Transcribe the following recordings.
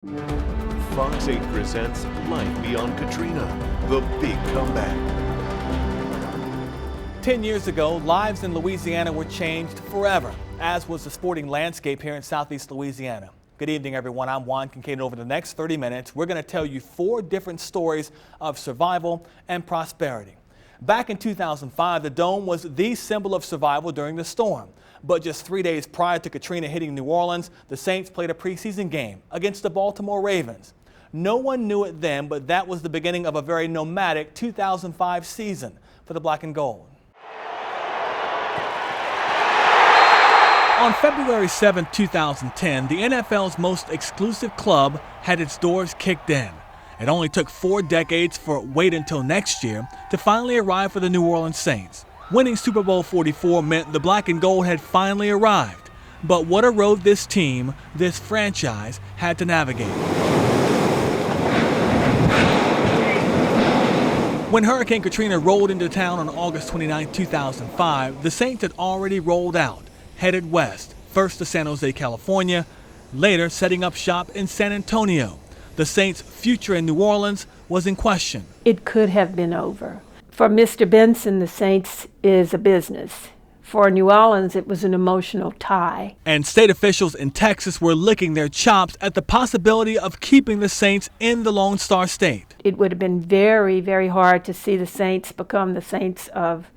Fox 8 presents Life Beyond Katrina, the big comeback. 10 years ago, lives in Louisiana were changed forever, as was the sporting landscape here in Southeast Louisiana. Good evening, everyone. I'm Juan Kincaid. Over the next 30 minutes, we're going to tell you 4 different stories of survival and prosperity. Back in 2005, the Dome was the symbol of survival during the storm. But just 3 days prior to Katrina hitting New Orleans, the Saints played a preseason game against the Baltimore Ravens. No one knew it then, but that was the beginning of a very nomadic 2005 season for the Black and Gold. On February 7, 2010, the NFL's most exclusive club had its doors kicked in. It only took 4 decades for wait until next year to finally arrive for the New Orleans Saints. Winning Super Bowl 44 meant the Black and Gold had finally arrived. But what a road this team, this franchise, had to navigate. When Hurricane Katrina rolled into town on August 29, 2005, the Saints had already rolled out, headed west, first to San Jose, California, later setting up shop in San Antonio. The Saints' future in New Orleans was in question. It could have been over. For Mr. Benson, the Saints is a business. For New Orleans, it was an emotional tie. And state officials in Texas were licking their chops at the possibility of keeping the Saints in the Lone Star State. It would have been very, very hard to see the Saints become the Saints of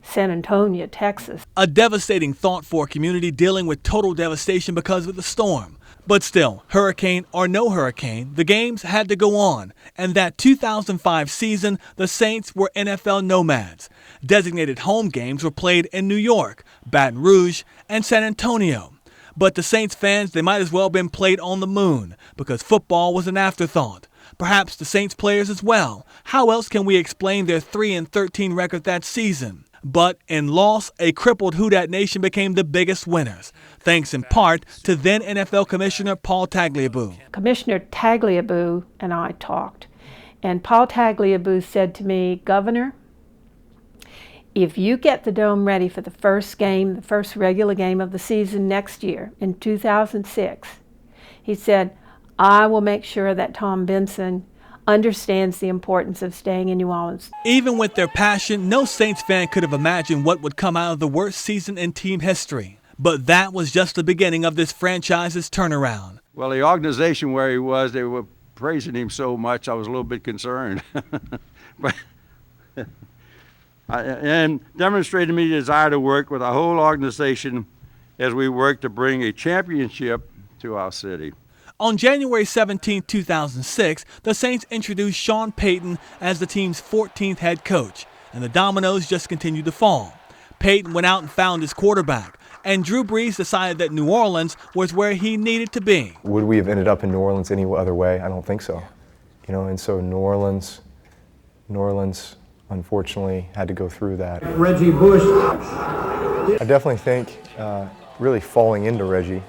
San Antonio, Texas. A devastating thought for a community dealing with total devastation because of the storm. But still, hurricane or no hurricane, the games had to go on. And that 2005 season, the Saints were NFL nomads. Designated home games were played in New York, Baton Rouge, and San Antonio. But to Saints fans, they might as well have been played on the moon, because football was an afterthought. Perhaps the Saints players as well. How else can we explain their 3-13 record that season? But in loss, a crippled Who Dat Nation became the biggest winners, thanks in part to then NFL Commissioner Paul Tagliabue. Commissioner Tagliabue and I talked, and Paul Tagliabue said to me, "Governor, if you get the Dome ready for the first game, the first regular game of the season next year, in 2006, he said, I will make sure that Tom Benson understands the importance of staying in New Orleans." Even with their passion, no Saints fan could have imagined what would come out of the worst season in team history. But that was just the beginning of this franchise's turnaround. Well, the organization where he was, they were praising him so much, I was a little bit concerned. But and demonstrated me the desire to work with our whole organization as we work to bring a championship to our city. On January 17, 2006, the Saints introduced Sean Payton as the team's 14th head coach, and the dominoes just continued to fall. Payton went out and found his quarterback, and Drew Brees decided that New Orleans was where he needed to be. Would we have ended up in New Orleans any other way? I don't think so. And so New Orleans, unfortunately, had to go through that. Reggie Bush. I definitely think really falling into Reggie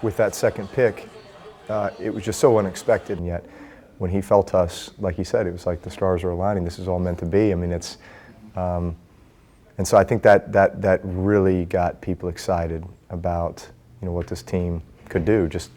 with that second pick, it was just so unexpected, and yet when he felt us, like he said, it was like the stars are aligning. This is all meant to be. I mean, it's, and so I think that really got people excited about what this team could do. Just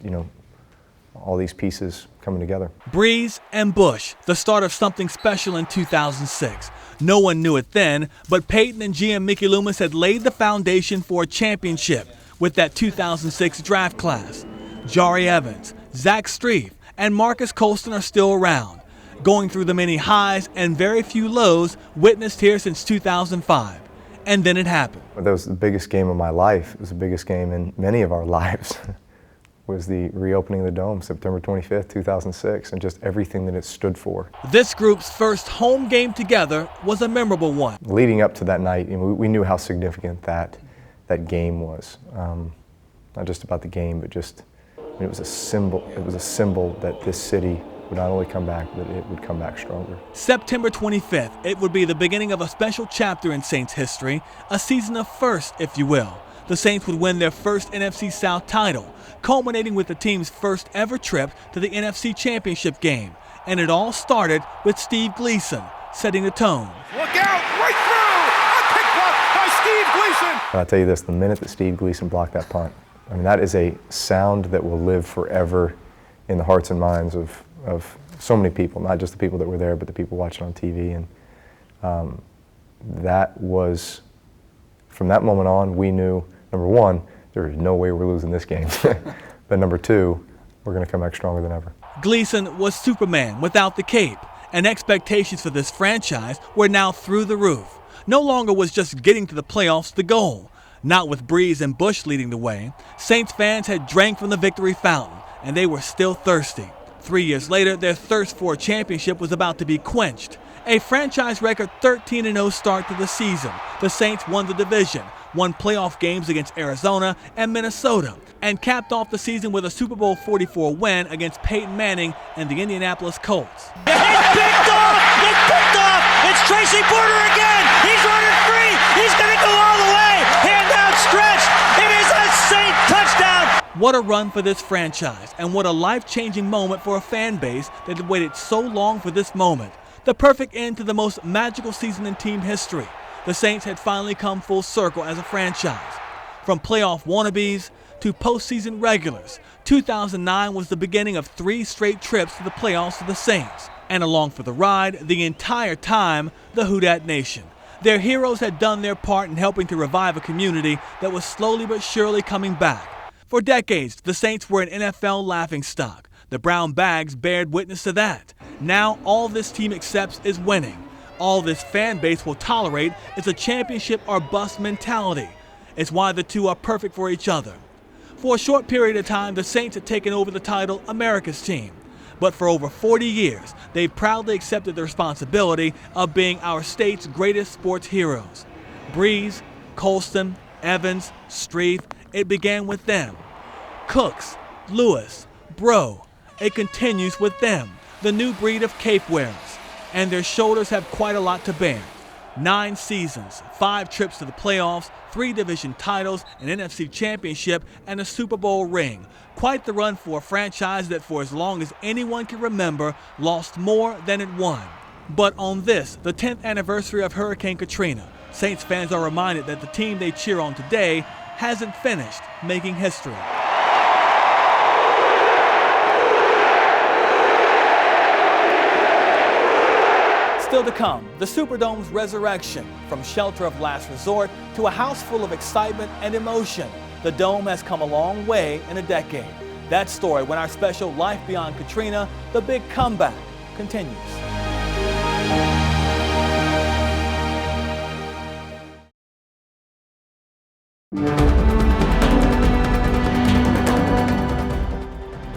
all these pieces coming together. Brees and Bush, the start of something special in 2006. No one knew it then, but Peyton and GM Mickey Loomis had laid the foundation for a championship with that 2006 draft class. Jari Evans, Zach Strief, and Marcus Colston are still around, going through the many highs and very few lows witnessed here since 2005. And then it happened. That was the biggest game of my life. It was the biggest game in many of our lives. Was the reopening of the Dome, September 25th, 2006, and just everything that it stood for. This group's first home game together was a memorable one. Leading up to that night, we knew how significant that game was. Not just about the game, but just it was a symbol. It was a symbol that this city would not only come back, but it would come back stronger. September 25th, it would be the beginning of a special chapter in Saints history, a season of firsts, if you will. The Saints would win their first NFC South title, culminating with the team's first ever trip to the NFC Championship game. And it all started with Steve Gleason setting the tone. Look out, right through! A kick block by Steve Gleason! And I'll tell you this, the minute that Steve Gleason blocked that punt, I mean, that is a sound that will live forever in the hearts and minds of so many people, not just the people that were there, but the people watching on TV. And that was, from that moment on, we knew, number one, there is no way we're losing this game. But number two, we're going to come back stronger than ever. Gleason was Superman without the cape, and expectations for this franchise were now through the roof. No longer was just getting to the playoffs the goal. Not with Breeze and Bush leading the way. Saints fans had drank from the victory fountain, and they were still thirsty. 3 years later, their thirst for a championship was about to be quenched. A franchise record 13-0 start to the season. The Saints won the division, won playoff games against Arizona and Minnesota, and capped off the season with a Super Bowl 44 win against Peyton Manning and the Indianapolis Colts. It's picked off! It's picked off! It's Tracy Porter again! He's running free! He's going to go all the way! Hand outstretched! It is a Saint touchdown! What a run for this franchise, and what a life-changing moment for a fan base that had waited so long for this moment. The perfect end to the most magical season in team history. The Saints had finally come full circle as a franchise. From playoff wannabes to postseason regulars, 2009 was the beginning of 3 straight trips to the playoffs for the Saints. And along for the ride, the entire time, the Who Dat Nation. Their heroes had done their part in helping to revive a community that was slowly but surely coming back. For decades, the Saints were an NFL laughingstock. The Brown Bags bared witness to that. Now, all this team accepts is winning. All this fan base will tolerate is a championship or bust mentality. It's why the two are perfect for each other. For a short period of time, the Saints had taken over the title America's team. But for over 40 years, they've proudly accepted the responsibility of being our state's greatest sports heroes. Breeze, Colston, Evans, Streif, it began with them. Cooks, Lewis, Bro, it continues with them, the new breed of cape wearers. And their shoulders have quite a lot to bear. 9 seasons, 5 trips to the playoffs, 3 division titles, an NFC championship, and a Super Bowl ring. Quite the run for a franchise that for as long as anyone can remember, lost more than it won. But on this, the 10th anniversary of Hurricane Katrina, Saints fans are reminded that the team they cheer on today hasn't finished making history. Still to come, the Superdome's resurrection. From shelter of last resort to a house full of excitement and emotion, the Dome has come a long way in a decade. That story when our special Life Beyond Katrina, The Big Comeback, continues.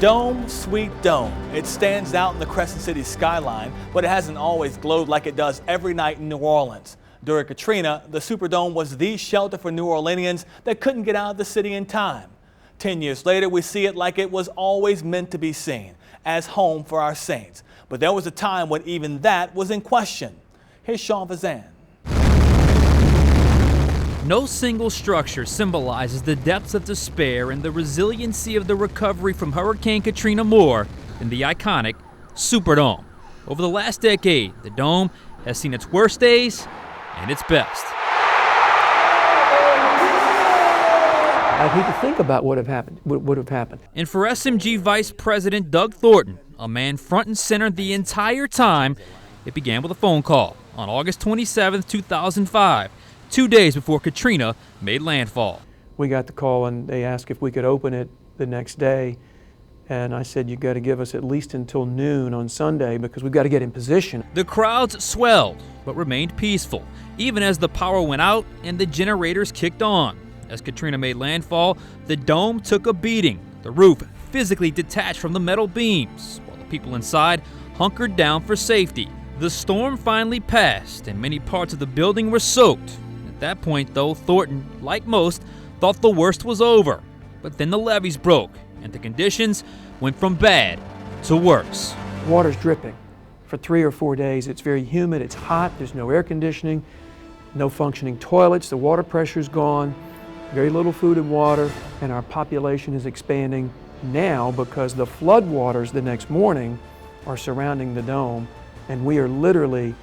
Dome, sweet dome. It stands out in the Crescent City skyline, but it hasn't always glowed like it does every night in New Orleans. During Katrina, the Superdome was the shelter for New Orleanians that couldn't get out of the city in time. 10 years later, we see it like it was always meant to be seen, as home for our Saints. But there was a time when even that was in question. Here's Sean Vazan. No single structure symbolizes the depths of despair and the resiliency of the recovery from Hurricane Katrina more than the iconic Superdome. Over the last decade, the Dome has seen its worst days and its best. I hate to think about what would have happened. And for SMG Vice President Doug Thornton, a man front and center the entire time, it began with a phone call on August 27, 2005. 2 days before Katrina made landfall. We got the call and they asked if we could open it the next day. And I said, you got to give us at least until noon on Sunday because we've got to get in position. The crowds swelled, but remained peaceful, even as the power went out and the generators kicked on. As Katrina made landfall, the Dome took a beating. The roof physically detached from the metal beams, while the people inside hunkered down for safety. The storm finally passed, and many parts of the building were soaked. At that point, though, Thornton, like most, thought the worst was over. But then the levees broke, and the conditions went from bad to worse. Water's dripping. For 3 or 4 days, it's very humid, it's hot, there's no air conditioning, no functioning toilets, the water pressure's gone, very little food and water, and our population is expanding now because the flood waters the next morning are surrounding the Dome, and we are literally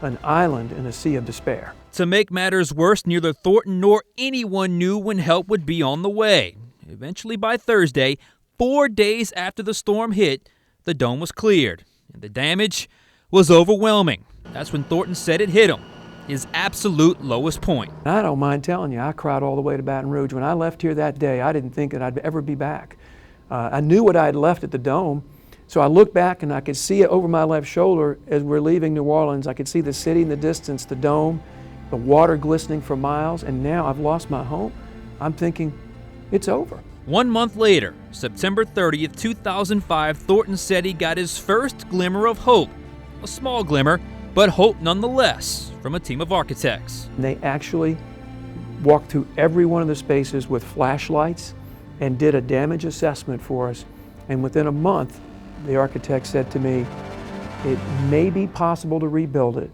an island in a sea of despair. To make matters worse, neither Thornton nor anyone knew when help would be on the way. Eventually, by Thursday, 4 days after the storm hit, the dome was cleared, and the damage was overwhelming. That's when Thornton said it hit him, his absolute lowest point. I don't mind telling you, I cried all the way to Baton Rouge. When I left here that day, I didn't think that I'd ever be back. I knew what I had left at the dome, so I looked back and I could see it over my left shoulder as we're leaving New Orleans. I could see the city in the distance, the dome, the water glistening for miles, and now I've lost my home. I'm thinking, it's over. 1 month later, September 30th, 2005, Thornton said he got his first glimmer of hope. A small glimmer, but hope nonetheless, from a team of architects. And they actually walked through every one of the spaces with flashlights and did a damage assessment for us. And within a month, the architect said to me, it may be possible to rebuild it.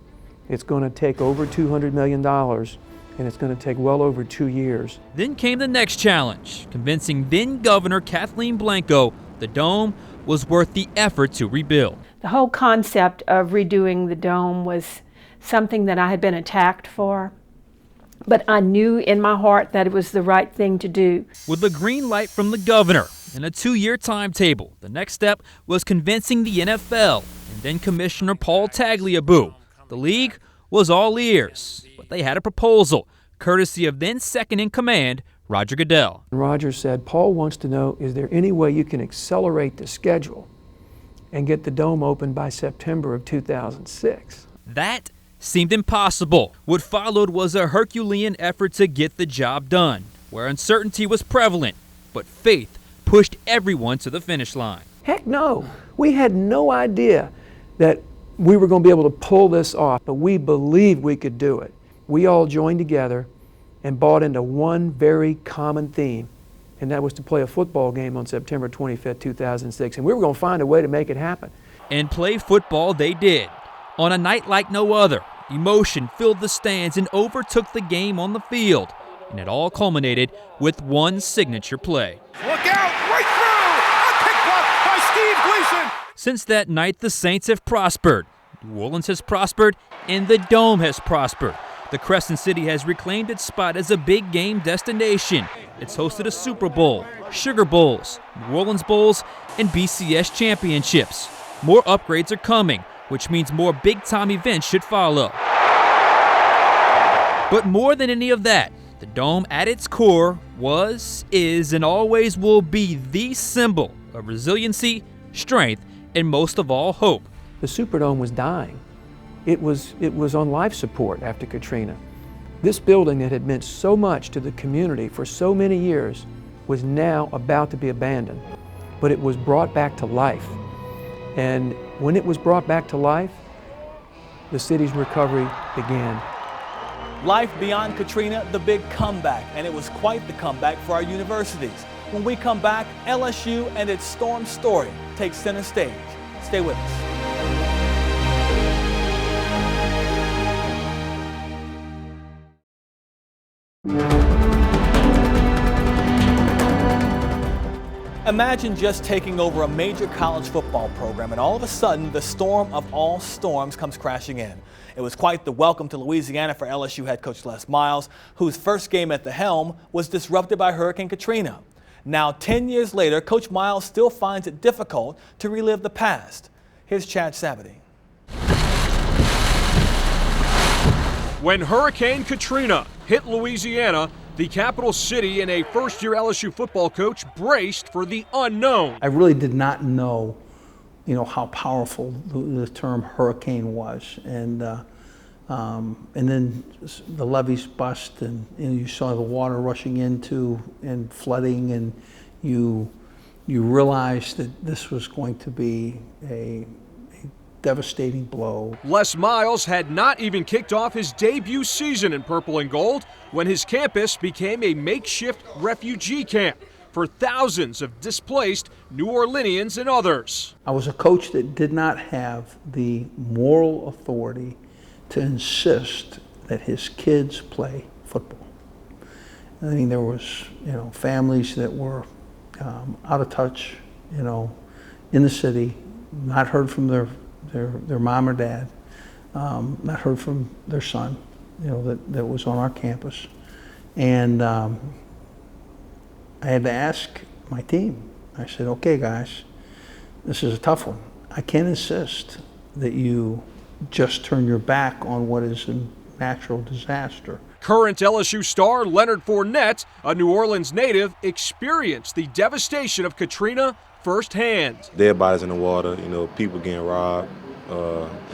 It's going to take over $200 million, and it's going to take well over 2 years. Then came the next challenge, convincing then Governor Kathleen Blanco the dome was worth the effort to rebuild. The whole concept of redoing the dome was something that I had been attacked for, but I knew in my heart that it was the right thing to do. With a green light from the governor and a 2-year timetable, the next step was convincing the NFL and then Commissioner Paul Tagliabue. The league was all ears, but they had a proposal, courtesy of then second in command, Roger Goodell. Roger said, Paul wants to know, is there any way you can accelerate the schedule and get the dome open by September of 2006? That seemed impossible. What followed was a Herculean effort to get the job done, where uncertainty was prevalent, but faith pushed everyone to the finish line. Heck no. We had no idea that we were going to be able to pull this off, but we believed we could do it. We all joined together and bought into one very common theme, and that was to play a football game on September 25th, 2006, and we were going to find a way to make it happen. And play football they did. On a night like no other, emotion filled the stands and overtook the game on the field, and it all culminated with one signature play. Look out, right through! A kick block by Steve Gleason! Since that night, the Saints have prospered. New Orleans has prospered, and the Dome has prospered. The Crescent City has reclaimed its spot as a big game destination. It's hosted a Super Bowl, Sugar Bowls, New Orleans Bowls, and BCS championships. More upgrades are coming, which means more big-time events should follow. But more than any of that, the Dome at its core was, is, and always will be the symbol of resiliency, strength, and most of all, hope. The Superdome was dying. It was on life support after Katrina. This building that had meant so much to the community for so many years was now about to be abandoned, but it was brought back to life. And when it was brought back to life, the city's recovery began. Life beyond Katrina, the big comeback, and it was quite the comeback for our universities. When we come back, LSU and its storm story takes center stage. Stay with us. Imagine just taking over a major college football program and all of a sudden the storm of all storms comes crashing in. It was quite the welcome to Louisiana for LSU head coach Les Miles, whose first game at the helm was disrupted by Hurricane Katrina. Now 10 years later, Coach Miles still finds it difficult to relive the past. Here's Chad Sabady. When Hurricane Katrina hit Louisiana, the capital city and a first-year LSU football coach braced for the unknown. I really did not know, how powerful the term hurricane was, and then the levees bust, and you saw the water rushing into and flooding, and you realized that this was going to be a devastating blow. Les Miles had not even kicked off his debut season in purple and gold when his campus became a makeshift refugee camp for thousands of displaced New Orleanians and others. I was a coach that did not have the moral authority to insist that his kids play football. I mean, there was, families that were out of touch, in the city, not heard from their mom or dad, not heard from their son, that was on our campus. And I had to ask my team, I said, okay, guys, this is a tough one. I can't insist that you just turn your back on what is a natural disaster. Current LSU star Leonard Fournette, a New Orleans native, experienced the devastation of Katrina firsthand. Dead bodies in the water, people getting robbed,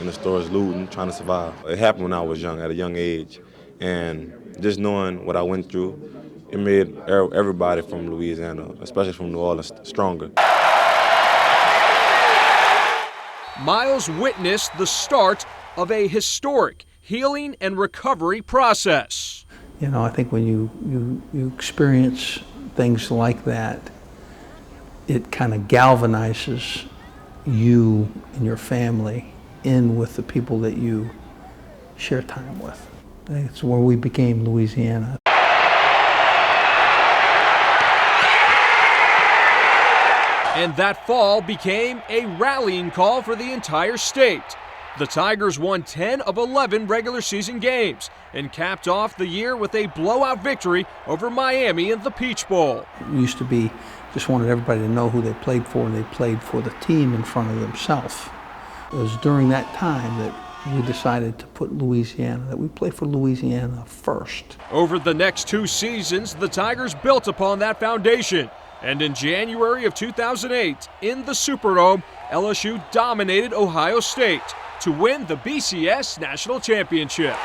in the stores looting, trying to survive. It happened when I was young, at a young age. And just knowing what I went through, it made everybody from Louisiana, especially from New Orleans, stronger. Miles witnessed the start of a historic healing and recovery process. I think when you experience things like that, it kind of galvanizes you and your family in with the people that you share time with. I think it's where we became Louisiana. And that fall became a rallying call for the entire state. The Tigers won 10 of 11 regular season games and capped off the year with a blowout victory over Miami in the Peach Bowl. It used to be just wanted everybody to know who they played for, and they played for the team in front of themselves. It was during that time that we decided to put Louisiana, that we play for Louisiana first. Over the next 2 seasons, the Tigers built upon that foundation. And in January of 2008, in the Superdome, LSU dominated Ohio State to win the BCS National Championship.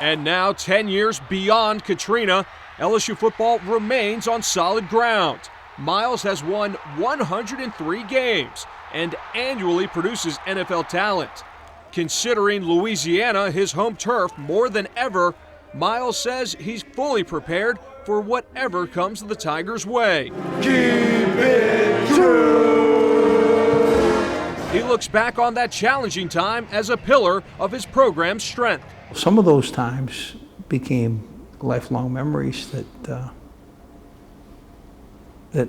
And now, 10 years beyond Katrina, LSU football remains on solid ground. Miles has won 103 games and annually produces NFL talent. Considering Louisiana his home turf more than ever, Miles says he's fully prepared for whatever comes the Tigers' way. Keep it true. He looks back on that challenging time as a pillar of his program's strength. Some of those times became lifelong memories that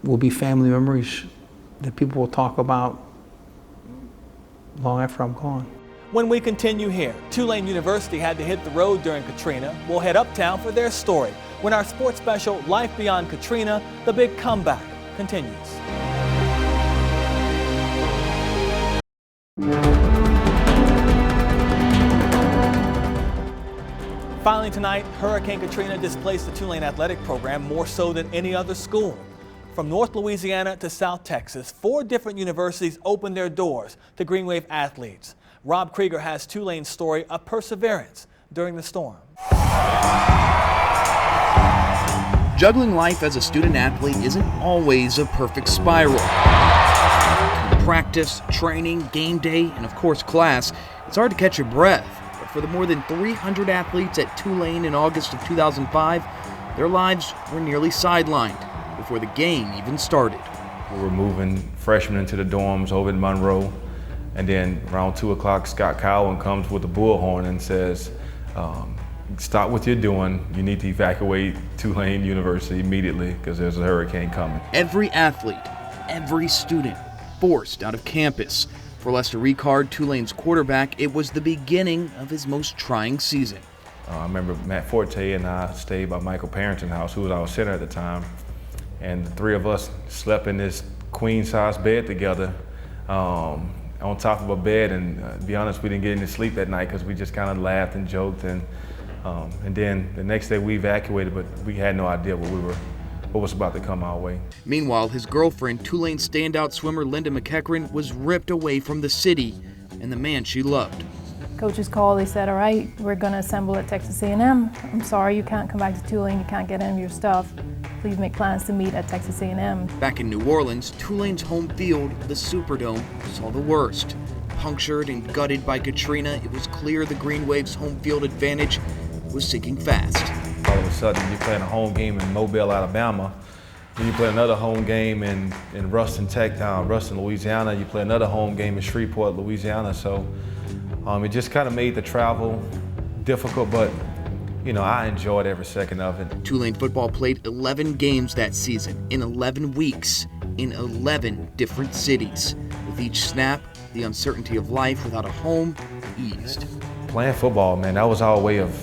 will be family memories that people will talk about long after I'm gone. When we continue here, Tulane University had to hit the road during Katrina. We'll head uptown for their story when our sports special, Life Beyond Katrina, The Big Comeback, continues. Finally tonight, Hurricane Katrina displaced the Tulane athletic program more so than any other school. From North Louisiana to South Texas, 4 different universities opened their doors to Green Wave athletes. Rob Krieger has Tulane's story of perseverance during the storm. Juggling life as a student athlete isn't always a perfect spiral. Through practice, training, game day, and of course class, it's hard to catch your breath. But for the more than 300 athletes at Tulane in August of 2005, their lives were nearly sidelined before the game even started. We were moving freshmen into the dorms over in Monroe. And then around 2 o'clock, Scott Cowan comes with a bullhorn and says, stop what you're doing. You need to evacuate Tulane University immediately because there's a hurricane coming. Every athlete, every student forced out of campus. For Lester Ricard, Tulane's quarterback, it was the beginning of his most trying season. I remember Matt Forte and I stayed by Michael Parrington's house, who was our center at the time. And the 3 of us slept in this queen-size bed together. On top of a bed, and to be honest, we didn't get any sleep that night because we just kind of laughed and joked, and then the next day we evacuated, but we had no idea what was about to come our way. Meanwhile, his girlfriend, Tulane standout swimmer Linda McEachran, was ripped away from the city and the man she loved. Coaches called, they said, all right, we're going to assemble at Texas A&M. I'm sorry you can't come back to Tulane, you can't get any of your stuff. Please make plans to meet at Texas A&M. Back in New Orleans, Tulane's home field, the Superdome, saw the worst. Punctured and gutted by Katrina, it was clear the Green Wave's home field advantage was sinking fast. All of a sudden, you're playing a home game in Mobile, Alabama. Then you play another home game in Ruston, Louisiana. You play another home game in Shreveport, Louisiana. So it just kind of made the travel difficult, but I enjoyed every second of it. Tulane football played 11 games that season in 11 weeks in 11 different cities. With each snap, the uncertainty of life without a home eased. Playing football, man, that was our way of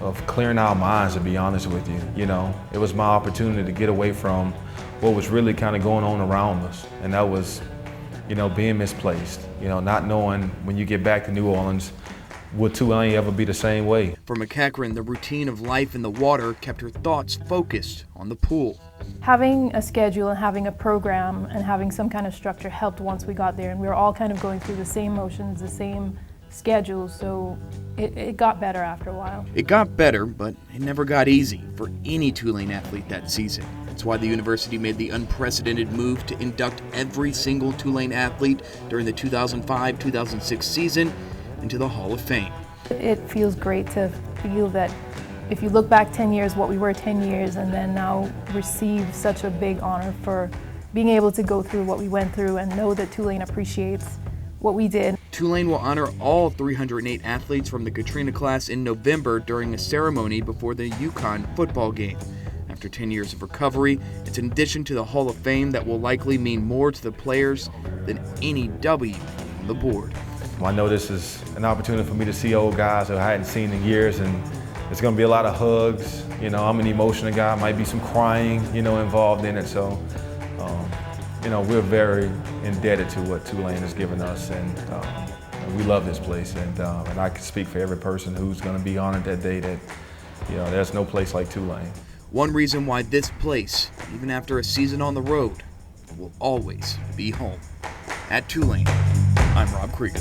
of clearing our minds, to be honest with you. You know, it was my opportunity to get away from what was really kind of going on around us, and that was, you know, being misplaced. You know, not knowing when you get back to New Orleans, will Tulane ever be the same way? For McEachran, the routine of life in the water kept her thoughts focused on the pool. Having a schedule and having a program and having some kind of structure helped once we got there, and we were all kind of going through the same motions, the same schedule, so it got better after a while. It got better, but it never got easy for any Tulane athlete that season. That's why the university made the unprecedented move to induct every single Tulane athlete during the 2005-2006 season into the Hall of Fame. It feels great to feel that if you look back 10 years, what we were 10 years, and then now receive such a big honor for being able to go through what we went through and know that Tulane appreciates what we did. Tulane will honor all 308 athletes from the Katrina class in November during a ceremony before the UConn football game. After 10 years of recovery, it's an addition to the Hall of Fame that will likely mean more to the players than any W on the board. Well, I know this is an opportunity for me to see old guys who I hadn't seen in years, and it's going to be a lot of hugs. You know, I'm an emotional guy, might be some crying, you know, involved in it. So, you know, we're very indebted to what Tulane has given us, and we love this place. And I can speak for every person who's going to be honored that day that, you know, there's no place like Tulane. One reason why this place, even after a season on the road, will always be home. At Tulane, I'm Rob Krieger.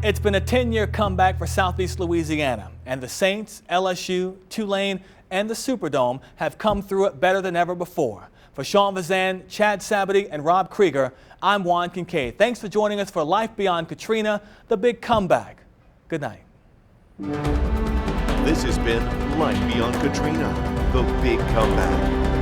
It's been a 10-year comeback for Southeast Louisiana, and the Saints, LSU, Tulane, and the Superdome have come through it better than ever before. For Sean Vazan, Chad Sabity, and Rob Krieger, I'm Juan Kincaid. Thanks for joining us for Life Beyond Katrina, the big comeback. Good night. This has been Life Beyond Katrina, the big comeback.